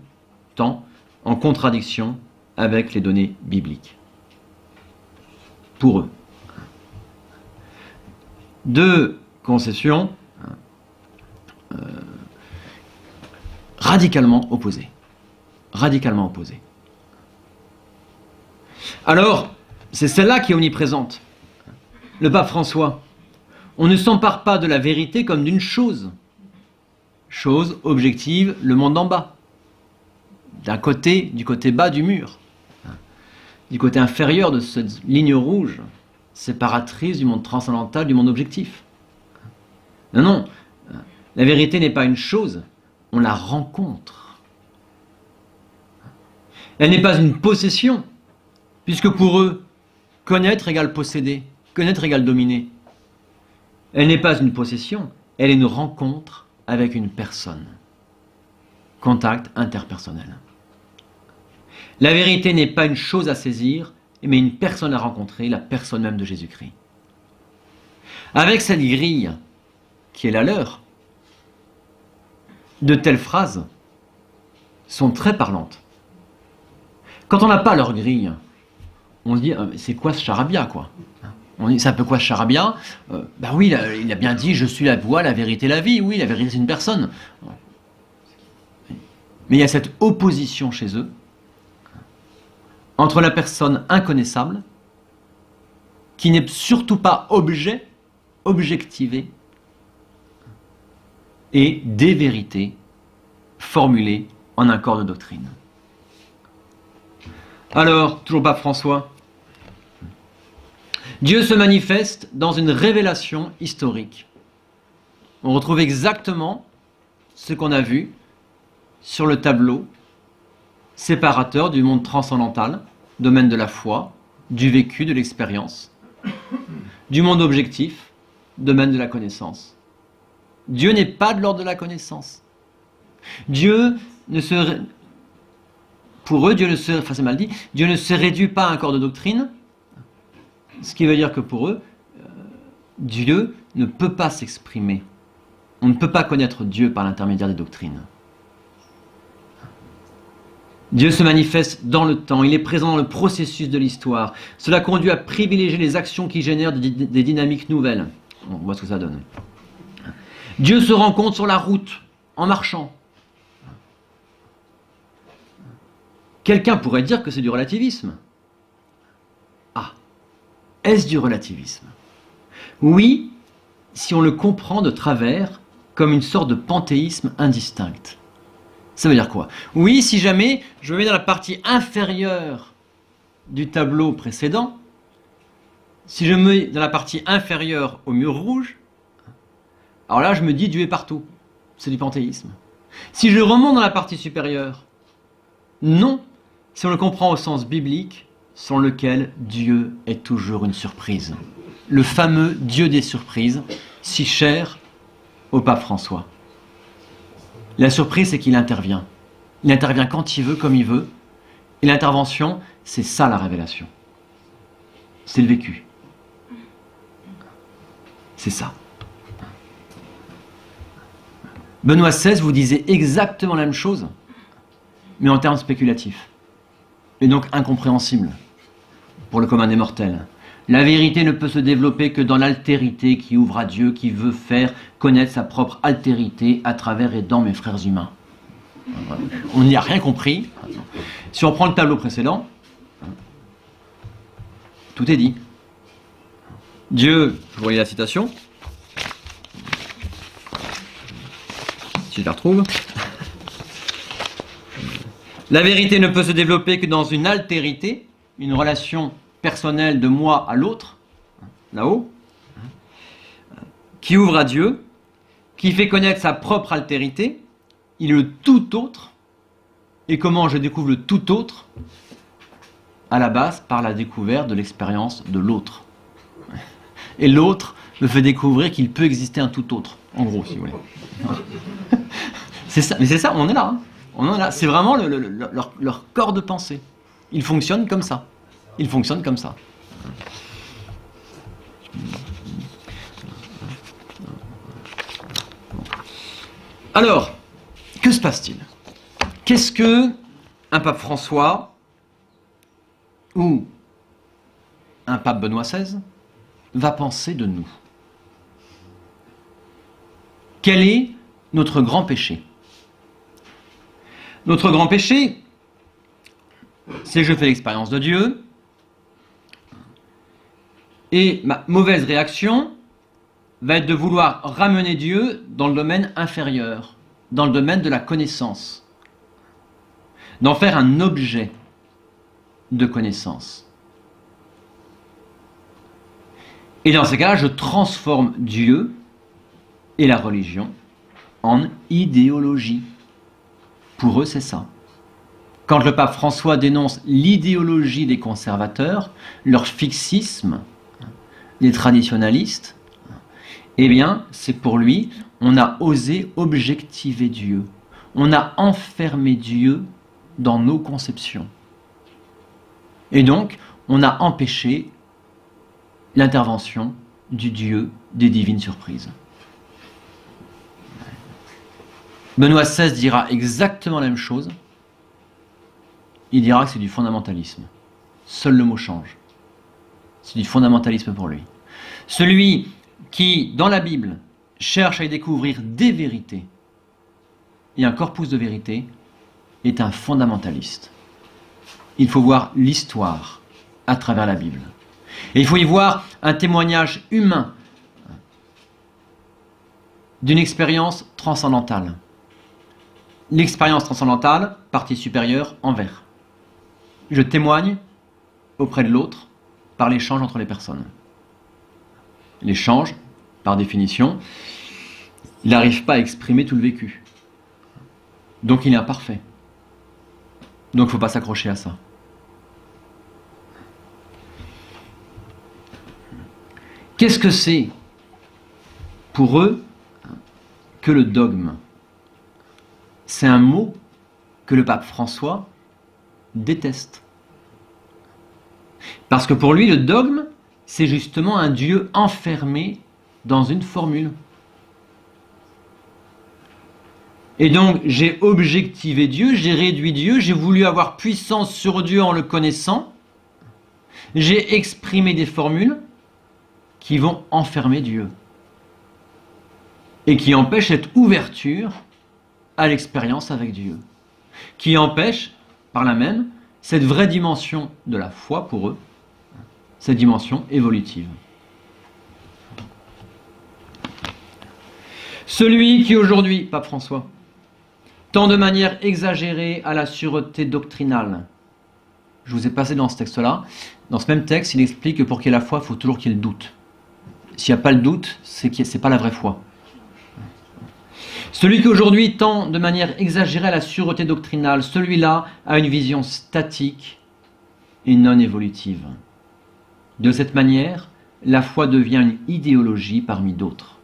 temps en contradiction avec les données bibliques. Pour eux. Deux conceptions radicalement opposées. Radicalement opposées. Alors, c'est celle-là qui est omniprésente. Le pape François, on ne s'empare pas de la vérité comme d'une chose. Chose objective, le monde d'en bas. D'un côté, du côté bas du mur. Du côté inférieur de cette ligne rouge, séparatrice du monde transcendantal, du monde objectif. Non, non, la vérité n'est pas une chose, on la rencontre. Elle n'est pas une possession, puisque pour eux, connaître égale posséder, connaître égale dominer. Elle n'est pas une possession, elle est une rencontre avec une personne. Contact interpersonnel. La vérité n'est pas une chose à saisir, mais une personne à rencontrer, la personne même de Jésus-Christ. Avec cette grille, qui est la leur, de telles phrases sont très parlantes. Quand on n'a pas leur grille, on se dit, c'est quoi ce charabia, quoi? On dit, c'est un peu quoi ce charabia? Bah oui, il a bien dit, je suis la voie, la vérité, la vie. Oui, la vérité, c'est une personne. Mais il y a cette opposition chez eux entre la personne inconnaissable, qui n'est surtout pas objectivée, et des vérités formulées en un corps de doctrine. Alors, toujours pape François, Dieu se manifeste dans une révélation historique. On retrouve exactement ce qu'on a vu sur le tableau séparateur du monde transcendantal, domaine de la foi, du vécu, de l'expérience, du monde objectif, domaine de la connaissance. Dieu n'est pas de l'ordre de la connaissance. Dieu ne se... Pour eux, Dieu ne se... Enfin, c'est mal dit. Dieu ne se réduit pas à un corps de doctrine, ce qui veut dire que pour eux, Dieu ne peut pas s'exprimer. On ne peut pas connaître Dieu par l'intermédiaire des doctrines. Dieu se manifeste dans le temps, il est présent dans le processus de l'histoire. Cela conduit à privilégier les actions qui génèrent des dynamiques nouvelles. On voit ce que ça donne. Dieu se rencontre sur la route, en marchant. Quelqu'un pourrait dire que c'est du relativisme. Ah, est-ce du relativisme? Oui, si on le comprend de travers comme une sorte de panthéisme indistinct. Ça veut dire quoi? Oui, si jamais je me mets dans la partie inférieure du tableau précédent, si je me mets dans la partie inférieure au mur rouge, alors là je me dis Dieu est partout. C'est du panthéisme. Si je remonte dans la partie supérieure, non, si on le comprend au sens biblique, sans lequel Dieu est toujours une surprise. Le fameux Dieu des surprises, si cher au pape François. La surprise, c'est qu'il intervient. Il intervient quand il veut, comme il veut. Et l'intervention, c'est ça la révélation. C'est le vécu. C'est ça. Benoît XVI vous disait exactement la même chose, mais en termes spéculatifs. Et donc incompréhensible pour le commun des mortels. La vérité ne peut se développer que dans l'altérité qui ouvre à Dieu, qui veut faire connaître sa propre altérité à travers et dans mes frères humains. On n'y a rien compris. Si on prend le tableau précédent, tout est dit. Dieu, vous voyez la citation, si je la retrouve. La vérité ne peut se développer que dans une altérité, une relation personnelle de moi à l'autre, là-haut, qui ouvre à Dieu, qui fait connaître sa propre altérité, il est le tout autre. Et comment je découvre le tout autre? À la base, par la découverte de l'expérience de l'autre. Et l'autre me fait découvrir qu'il peut exister un tout autre, en gros, si vous voulez. C'est ça, mais c'est ça, on est là. Hein. On en est là. C'est vraiment leur corps de pensée. Ils fonctionnent comme ça. Ils fonctionnent comme ça. Alors, que se passe-t-il? Qu'est-ce que un pape François ou un pape Benoît XVI va penser de nous? Quel est notre grand péché? Notre grand péché, c'est je fais l'expérience de Dieu, et ma mauvaise réaction va être de vouloir ramener Dieu dans le domaine inférieur, dans le domaine de la connaissance, d'en faire un objet de connaissance. Et dans ces cas-là, je transforme Dieu et la religion en idéologie. Pour eux, c'est ça. Quand le pape François dénonce l'idéologie des conservateurs, leur fixisme, les traditionalistes, eh bien, c'est pour lui, on a osé objectiver Dieu. On a enfermé Dieu dans nos conceptions. Et donc, on a empêché l'intervention du Dieu des divines surprises. Benoît XVI dira exactement la même chose. Il dira que c'est du fondamentalisme. seul le mot change. C'est du fondamentalisme pour lui. Celui qui, dans la Bible, cherche à y découvrir des vérités et un corpus de vérité est un fondamentaliste. Il faut voir l'histoire à travers la Bible. Et il faut y voir un témoignage humain d'une expérience transcendantale. L'expérience transcendantale, partie supérieure, en vert. Je témoigne auprès de l'autre par l'échange entre les personnes. L'échange, par définition, il n'arrive pas à exprimer tout le vécu. Donc il est imparfait. Donc il ne faut pas s'accrocher à ça. Qu'est-ce que c'est pour eux que le dogme? C'est un mot que le pape François déteste. Parce que pour lui, le dogme, c'est justement un Dieu enfermé dans une formule. Et donc, j'ai objectivé Dieu, j'ai réduit Dieu, j'ai voulu avoir puissance sur Dieu en le connaissant. J'ai exprimé des formules qui vont enfermer Dieu. Et qui empêchent cette ouverture à l'expérience avec Dieu. Qui empêchent, par là même, cette vraie dimension de la foi pour eux, cette dimension évolutive. Celui qui aujourd'hui, Pape François, tend de manière exagérée à la sûreté doctrinale. Je vous ai passé dans ce texte-là. Dans ce même texte, il explique que pour qu'il y ait la foi, il faut toujours qu'il y ait le doute. S'il n'y a pas le doute, c'est que ce n'est pas la vraie foi. Celui qui aujourd'hui tend de manière exagérée à la sûreté doctrinale, celui-là a une vision statique et non évolutive. De cette manière, la foi devient une idéologie parmi d'autres.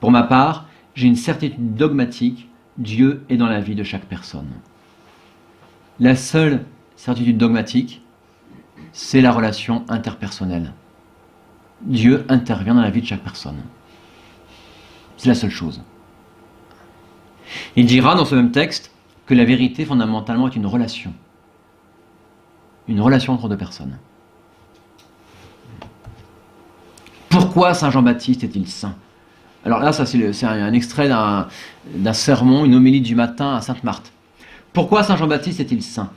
Pour ma part, j'ai une certitude dogmatique, Dieu est dans la vie de chaque personne. La seule certitude dogmatique, c'est la relation interpersonnelle. Dieu intervient dans la vie de chaque personne. C'est la seule chose. Il dira dans ce même texte que la vérité fondamentalement est une relation. Une relation entre deux personnes. Pourquoi Saint Jean-Baptiste est-il saint? Alors là, ça c'est un extrait d'un sermon, une homélie du matin à Sainte-Marthe. Pourquoi Saint Jean-Baptiste est-il saint?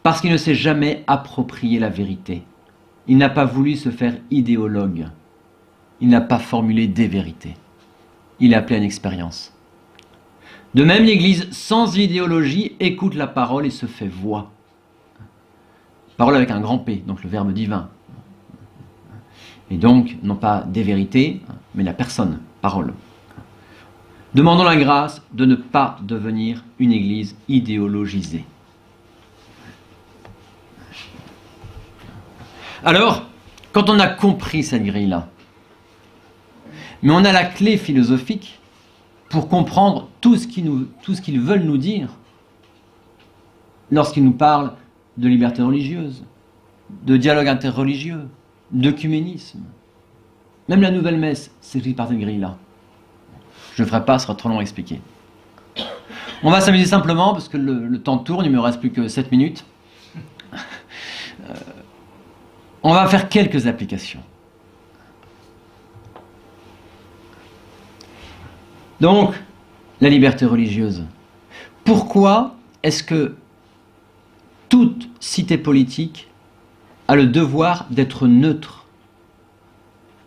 Parce qu'il ne s'est jamais approprié la vérité. Il n'a pas voulu se faire idéologue. Il n'a pas formulé des vérités. Il a appelé à une expérience. De même, l'Église sans idéologie écoute la parole et se fait voix. Parole avec un grand P, donc le Verbe divin. Et donc, non pas des vérités, mais la personne, parole. Demandons la grâce de ne pas devenir une Église idéologisée. Alors, quand on a compris cette grille-là, mais on a la clé philosophique pour comprendre tout ce qu'ils veulent nous dire lorsqu'ils nous parlent de liberté religieuse, de dialogue interreligieux, d'œcuménisme. Même la nouvelle messe s'écrit par cette grille-là. Je ne le ferai pas, ce sera trop long à expliquer. On va s'amuser simplement, parce que le temps tourne, il ne me reste plus que 7 minutes. On va faire quelques applications. Donc, la liberté religieuse. Pourquoi est-ce que toute cité politique a le devoir d'être neutre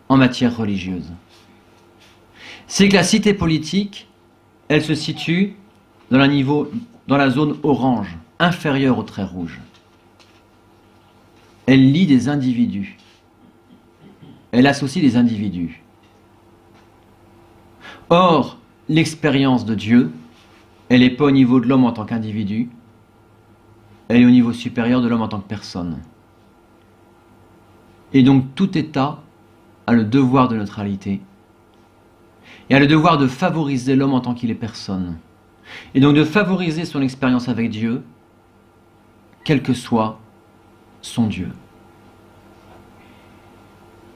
en matière religieuse? C'est que la cité politique, elle se situe dans la zone orange, inférieure au trait rouge. Elle lie des individus. Elle associe des individus. Or, l'expérience de Dieu, elle n'est pas au niveau de l'homme en tant qu'individu, elle est au niveau supérieur de l'homme en tant que personne. Et donc tout État a le devoir de neutralité et a le devoir de favoriser l'homme en tant qu'il est personne. Et donc de favoriser son expérience avec Dieu, quel que soit son Dieu.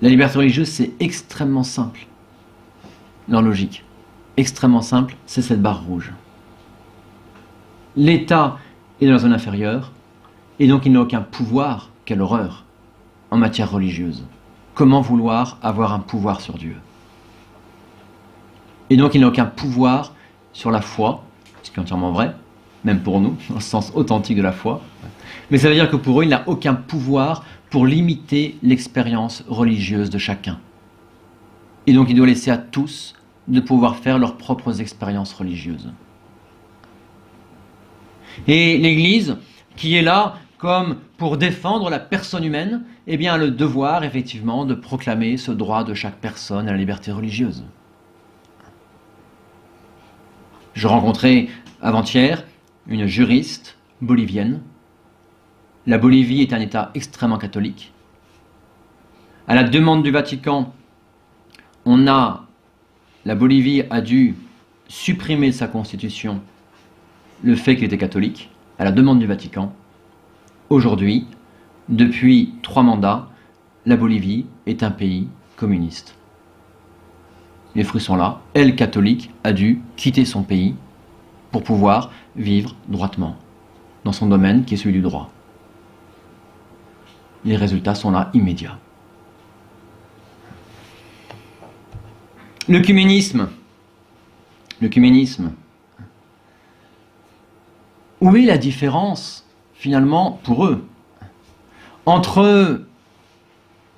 La liberté religieuse, c'est extrêmement simple. Leur logique. Extrêmement simple, c'est cette barre rouge. L'État est dans la zone inférieure, et donc il n'a aucun pouvoir quelle horreur en matière religieuse. Comment vouloir avoir un pouvoir sur Dieu? Et donc il n'a aucun pouvoir sur la foi, ce qui est entièrement vrai, même pour nous, dans le sens authentique de la foi. Mais ça veut dire que pour eux, il n'a aucun pouvoir pour limiter l'expérience religieuse de chacun. Et donc il doit laisser à tous de pouvoir faire leurs propres expériences religieuses. Et l'Église, qui est là comme pour défendre la personne humaine, eh bien, a le devoir, effectivement, de proclamer ce droit de chaque personne à la liberté religieuse. Je rencontrais avant-hier une juriste bolivienne. La Bolivie est un État extrêmement catholique. À la demande du Vatican, la Bolivie a dû supprimer de sa constitution le fait qu'il était catholique, à la demande du Vatican. Aujourd'hui, depuis 3 mandats, la Bolivie est un pays communiste. Les fruits sont là. Elle, catholique, a dû quitter son pays pour pouvoir vivre droitement dans son domaine qui est celui du droit. Les résultats sont là, immédiats. L'œcuménisme. Où est la différence, finalement, pour eux, entre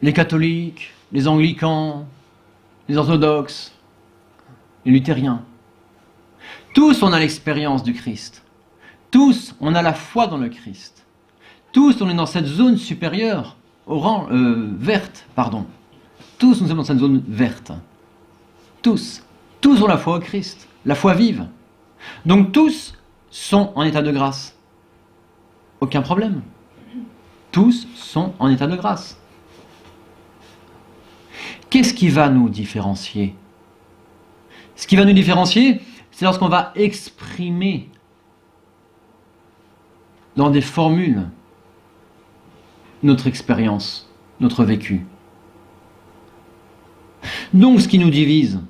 les catholiques, les anglicans, les orthodoxes, les luthériens? Tous, on a l'expérience du Christ. Tous, on a la foi dans le Christ. Tous, on est dans cette zone supérieure, verte, pardon. Tous, nous sommes dans cette zone verte. Tous ont la foi au Christ, la foi vive. Donc tous sont en état de grâce. Aucun problème. Tous sont en état de grâce. Qu'est-ce qui va nous différencier? Ce qui va nous différencier, c'est lorsqu'on va exprimer dans des formules notre expérience, notre vécu. Donc ce qui nous divise,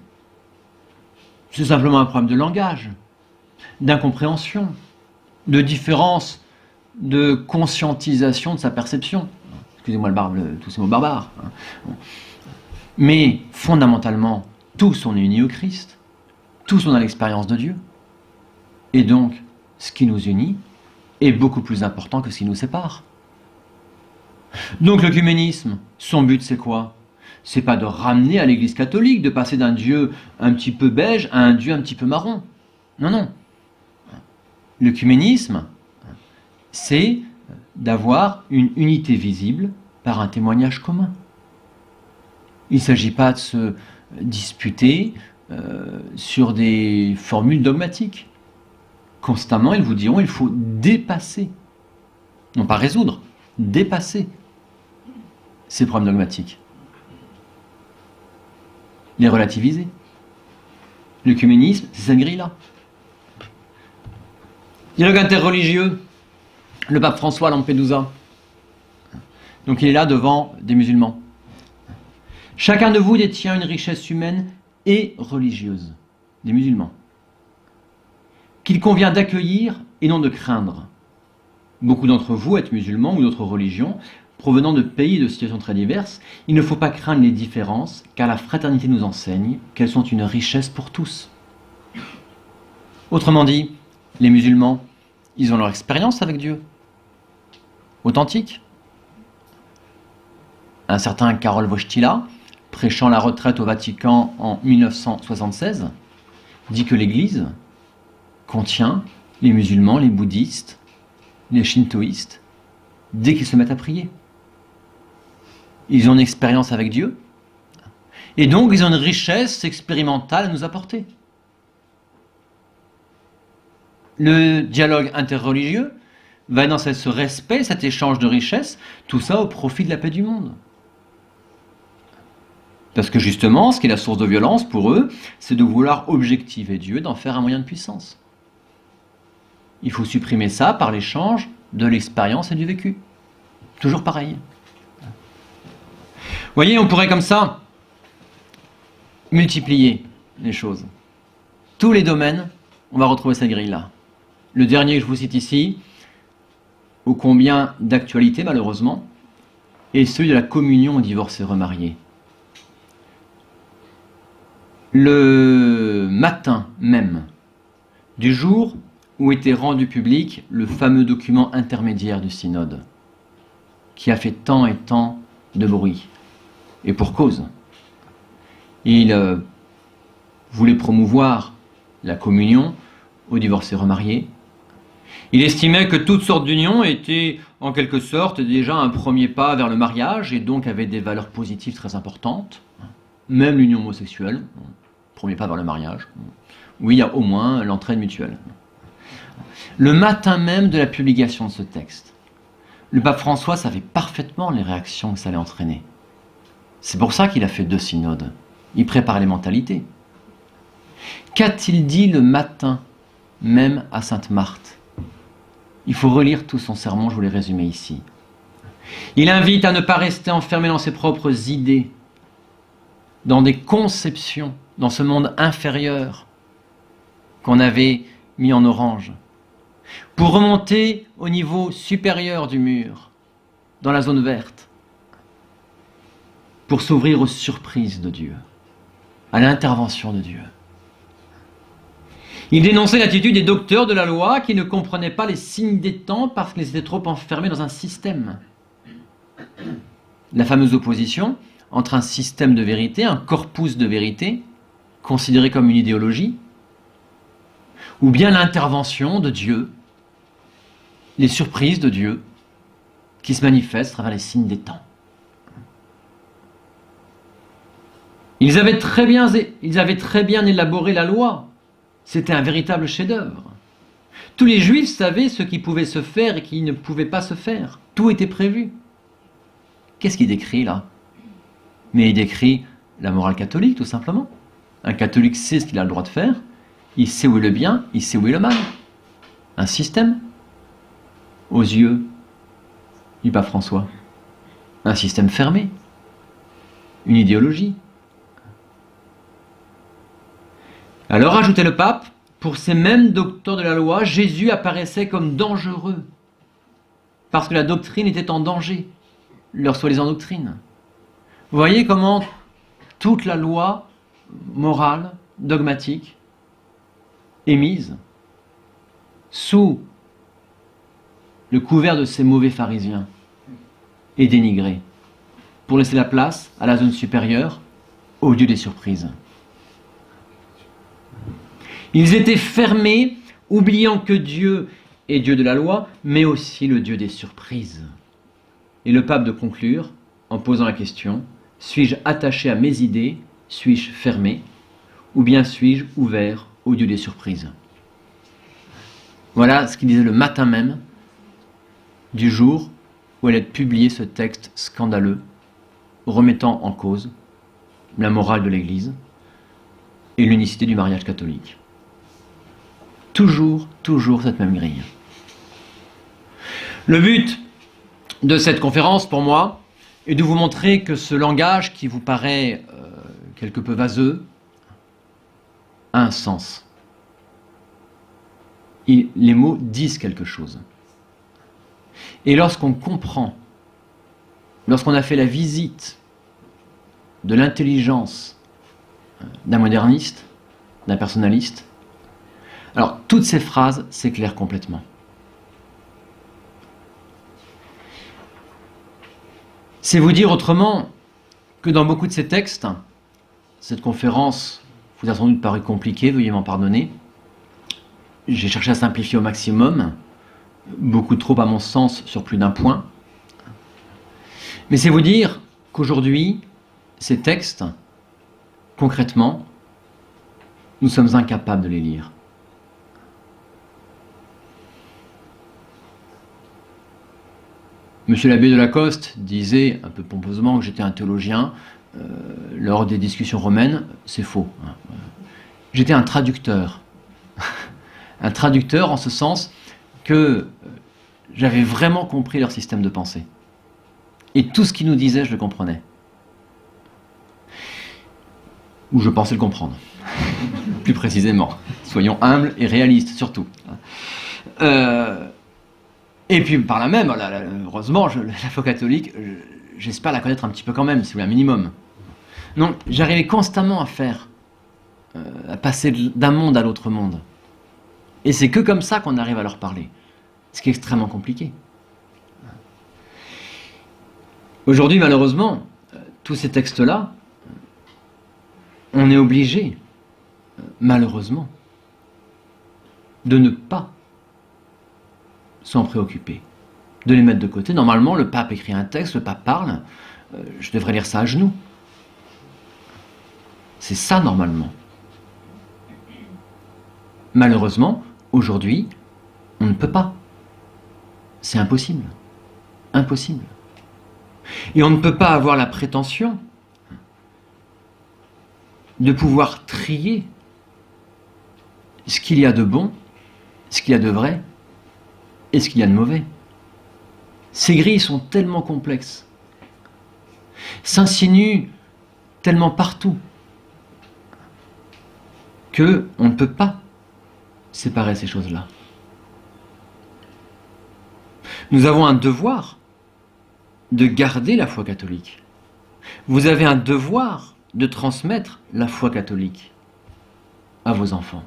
c'est simplement un problème de langage, d'incompréhension, de différence, de conscientisation de sa perception. Excusez-moi tous ces mots barbares. Mais fondamentalement, tous on est unis au Christ, tous on a l'expérience de Dieu. Et donc, ce qui nous unit est beaucoup plus important que ce qui nous sépare. Donc l'œcuménisme, son but c'est quoi? C'est pas de ramener à l'Église catholique, de passer d'un Dieu un petit peu beige à un Dieu un petit peu marron. Non, non. L'œcuménisme, c'est d'avoir une unité visible par un témoignage commun. Il ne s'agit pas de se disputer sur des formules dogmatiques. Constamment, ils vous diront il faut dépasser, non pas résoudre, dépasser ces problèmes dogmatiques. Les relativiser. L'œcuménisme, c'est cette grille-là. Dialogue interreligieux, le pape François à Lampedusa. Donc il est là devant des musulmans. Chacun de vous détient une richesse humaine et religieuse, des musulmans, qu'il convient d'accueillir et non de craindre. Beaucoup d'entre vous êtes musulmans ou d'autres religions, provenant de pays et de situations très diverses. Il ne faut pas craindre les différences, car la fraternité nous enseigne qu'elles sont une richesse pour tous. Autrement dit, les musulmans, ils ont leur expérience avec Dieu, authentique. Un certain Karol Wojtyla, prêchant la retraite au Vatican en 1976, dit que l'Église contient les musulmans, les bouddhistes, les shintoïstes, dès qu'ils se mettent à prier. Ils ont une expérience avec Dieu, et donc ils ont une richesse expérimentale à nous apporter. Le dialogue interreligieux va dans ce respect, cet échange de richesses, tout ça au profit de la paix du monde. Parce que justement, ce qui est la source de violence pour eux, c'est de vouloir objectiver Dieu, d'en faire un moyen de puissance. Il faut supprimer ça par l'échange de l'expérience et du vécu. Toujours pareil. Vous voyez, on pourrait comme ça multiplier les choses. Tous les domaines, on va retrouver cette grille-là. Le dernier que je vous cite ici, ô combien d'actualité malheureusement, est celui de la communion aux divorcés remariés. Le matin même du jour où était rendu public le fameux document intermédiaire du synode, qui a fait tant et tant de bruit, et pour cause. Il voulait promouvoir la communion aux divorcés remariés. Il estimait que toutes sortes d'unions étaient en quelque sorte déjà un premier pas vers le mariage et donc avaient des valeurs positives très importantes. Même l'union homosexuelle, premier pas vers le mariage, où il y a au moins l'entraide mutuelle. Le matin même de la publication de ce texte, le pape François savait parfaitement les réactions que ça allait entraîner. C'est pour ça qu'il a fait 2 synodes. Il prépare les mentalités. Qu'a-t-il dit le matin même à Sainte Marthe? Il faut relire tout son sermon, je vous l'ai résumé ici. Il invite à ne pas rester enfermé dans ses propres idées, dans des conceptions, dans ce monde inférieur qu'on avait mis en orange, pour remonter au niveau supérieur du mur, dans la zone verte, pour s'ouvrir aux surprises de Dieu, à l'intervention de Dieu. Il dénonçait l'attitude des docteurs de la loi qui ne comprenaient pas les signes des temps parce qu'ils étaient trop enfermés dans un système. La fameuse opposition entre un système de vérité, un corpus de vérité, considéré comme une idéologie, ou bien l'intervention de Dieu, les surprises de Dieu qui se manifestent à travers les signes des temps. Ils avaient très bien élaboré la loi. C'était un véritable chef-d'œuvre. Tous les Juifs savaient ce qui pouvait se faire et qui ne pouvait pas se faire. Tout était prévu. Qu'est-ce qu'il décrit là? Mais il décrit la morale catholique, tout simplement. Un catholique sait ce qu'il a le droit de faire, il sait où est le bien, il sait où est le mal. Un système, aux yeux du pape François. Un système fermé, une idéologie. Alors, ajoutait le pape, pour ces mêmes docteurs de la loi, Jésus apparaissait comme dangereux, parce que la doctrine était en danger, leur soi-disant doctrine. Vous voyez comment toute la loi morale, dogmatique, est mise sous le couvert de ces mauvais pharisiens et dénigrée, pour laisser la place à la zone supérieure, au Dieu des surprises. Ils étaient fermés, oubliant que Dieu est Dieu de la loi, mais aussi le Dieu des surprises. Et le pape de conclure en posant la question, suis-je attaché à mes idées, suis-je fermé, ou bien suis-je ouvert au Dieu des surprises? Voilà ce qu'il disait le matin même du jour où allait être publié ce texte scandaleux, remettant en cause la morale de l'Église et l'unicité du mariage catholique. Toujours cette même grille. Le but de cette conférence, pour moi, est de vous montrer que ce langage qui vous paraît quelque peu vaseux a un sens. Les mots disent quelque chose. Et lorsqu'on comprend, lorsqu'on a fait la visite de l'intelligence d'un moderniste, d'un personnaliste, alors toutes ces phrases s'éclairent complètement. C'est vous dire autrement que dans beaucoup de ces textes, cette conférence vous a sans doute paru compliquée, veuillez m'en pardonner. J'ai cherché à simplifier au maximum, beaucoup trop à mon sens sur plus d'un point. Mais c'est vous dire qu'aujourd'hui, ces textes, concrètement, nous sommes incapables de les lire. Monsieur l'abbé de Lacoste disait un peu pompeusement que j'étais un théologien lors des discussions romaines. C'est faux. J'étais un traducteur. Un traducteur en ce sens que j'avais vraiment compris leur système de pensée. Et tout ce qu'ils nous disaient, je le comprenais. Ou je pensais le comprendre. Plus précisément. Soyons humbles et réalistes, surtout. Et puis par là même, heureusement, la foi catholique, j'espère la connaître un petit peu quand même, si vous voulez, un minimum. Non, j'arrivais constamment à passer d'un monde à l'autre monde. Et c'est que comme ça qu'on arrive à leur parler. Ce qui est extrêmement compliqué. Aujourd'hui, malheureusement, tous ces textes-là, on est obligé, malheureusement, de ne pas s'en préoccuper, de les mettre de côté. Normalement, le pape écrit un texte, le pape parle, je devrais lire ça à genoux. C'est ça, normalement. Malheureusement, aujourd'hui, on ne peut pas. C'est impossible. Impossible. Et on ne peut pas avoir la prétention de pouvoir trier ce qu'il y a de bon, ce qu'il y a de vrai et ce qu'il y a de mauvais. Ces grilles sont tellement complexes, s'insinuent tellement partout, que on ne peut pas séparer ces choses-là. Nous avons un devoir de garder la foi catholique. Vous avez un devoir de transmettre la foi catholique à vos enfants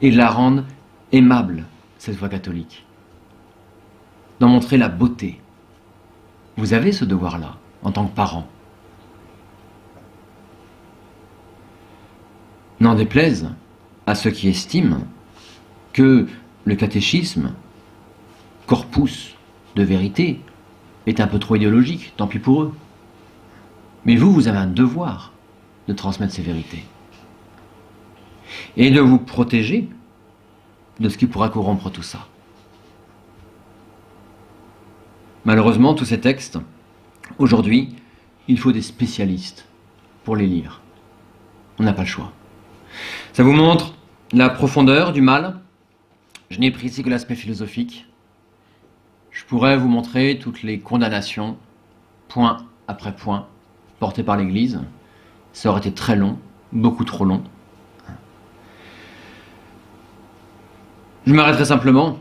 et de la rendre aimable, cette foi catholique, d'en montrer la beauté. Vous avez ce devoir-là en tant que parent. N'en déplaise à ceux qui estiment que le catéchisme, corpus de vérité, est un peu trop idéologique, tant pis pour eux. Mais vous, vous avez un devoir de transmettre ces vérités. Et de vous protéger de ce qui pourra corrompre tout ça. Malheureusement, tous ces textes, aujourd'hui, il faut des spécialistes pour les lire. On n'a pas le choix. Ça vous montre la profondeur du mal. Je n'ai pris ici que l'aspect philosophique. Je pourrais vous montrer toutes les condamnations, point après point, portées par l'Église. Ça aurait été très long, beaucoup trop long. Je m'arrêterai simplement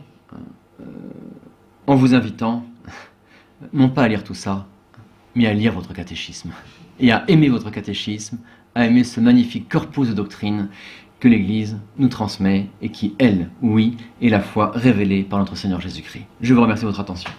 en vous invitant, non pas à lire tout ça, mais à lire votre catéchisme. Et à aimer votre catéchisme, à aimer ce magnifique corpus de doctrine que l'Église nous transmet et qui, elle, oui, est la foi révélée par notre Seigneur Jésus-Christ. Je vous remercie de votre attention.